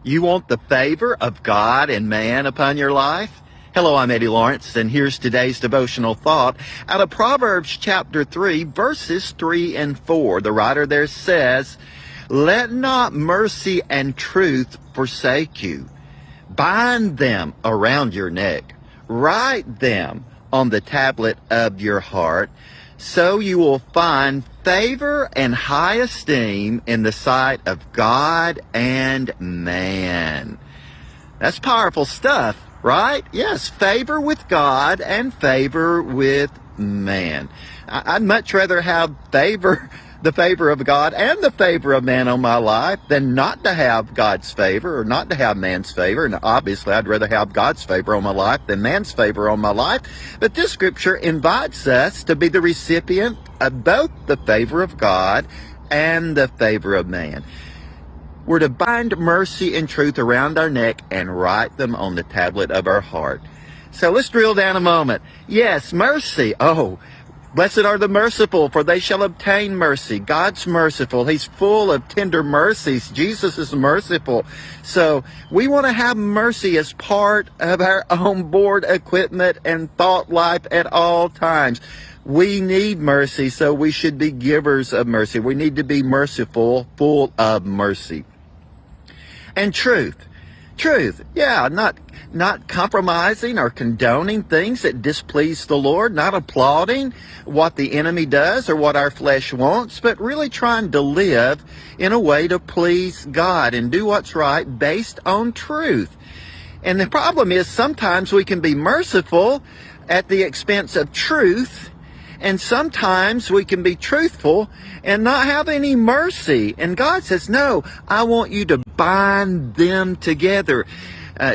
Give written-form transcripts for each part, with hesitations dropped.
You want the favor of God and man upon your life? Hello, I'm Eddie Lawrence, and here's today's devotional thought out of Proverbs chapter 3, verses 3 and 4. The writer there says, "Let not mercy and truth forsake you. Bind them around your neck. Write them on the tablet of your heart, so you will find favor and high esteem in the sight of God and man." That's powerful stuff, right? Yes, favor with God and favor with man. I'd much rather have the favor of God and the favor of man on my life than not to have God's favor or not to have man's favor. And obviously, I'd rather have God's favor on my life than man's favor on my life. But this scripture invites us to be the recipient of both the favor of God and the favor of man. We're to bind mercy and truth around our neck and write them on the tablet of our heart. So let's drill down a moment. Yes, mercy. Oh, blessed are the merciful, for they shall obtain mercy. God's merciful. He's full of tender mercies. Jesus is merciful. So we want to have mercy as part of our onboard equipment and thought life at all times. We need mercy, so we should be givers of mercy. We need to be merciful, full of mercy. And truth, yeah, not compromising or condoning things that displease the Lord, not applauding what the enemy does or what our flesh wants, but really trying to live in a way to please God and do what's right based on truth. And the problem is sometimes we can be merciful at the expense of truth, and sometimes we can be truthful and not have any mercy. And God says, no, I want you to bind them together.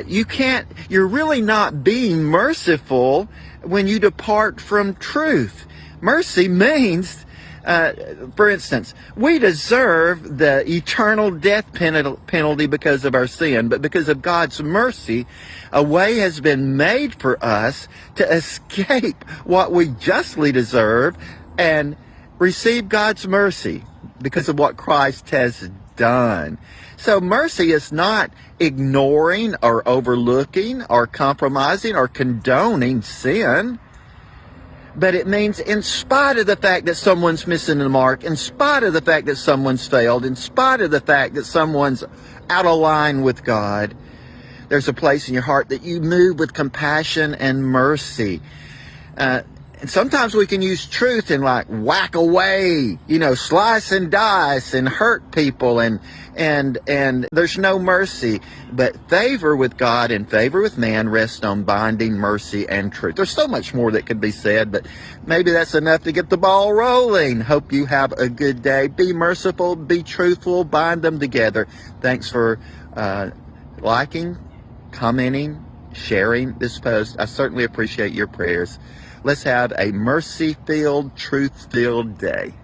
You're really not being merciful when you depart from truth. Mercy means, for instance, we deserve the eternal death penalty because of our sin, but because of God's mercy, a way has been made for us to escape what we justly deserve and receive God's mercy because of what Christ has done. So mercy is not ignoring or overlooking or compromising or condoning sin. But it means in spite of the fact that someone's missing the mark, in spite of the fact that someone's failed, in spite of the fact that someone's out of line with God, there's a place in your heart that you move with compassion and mercy. And sometimes we can use truth and like whack away, slice and dice and hurt people and there's no mercy. But favor with God and favor with man rests on binding mercy and truth. There's so much more that could be said, but maybe that's enough to get the ball rolling. Hope you have a good day. Be merciful, be truthful, bind them together. Thanks for liking, commenting, sharing this post. I certainly appreciate your prayers. Let's have a mercy-filled, truth-filled day.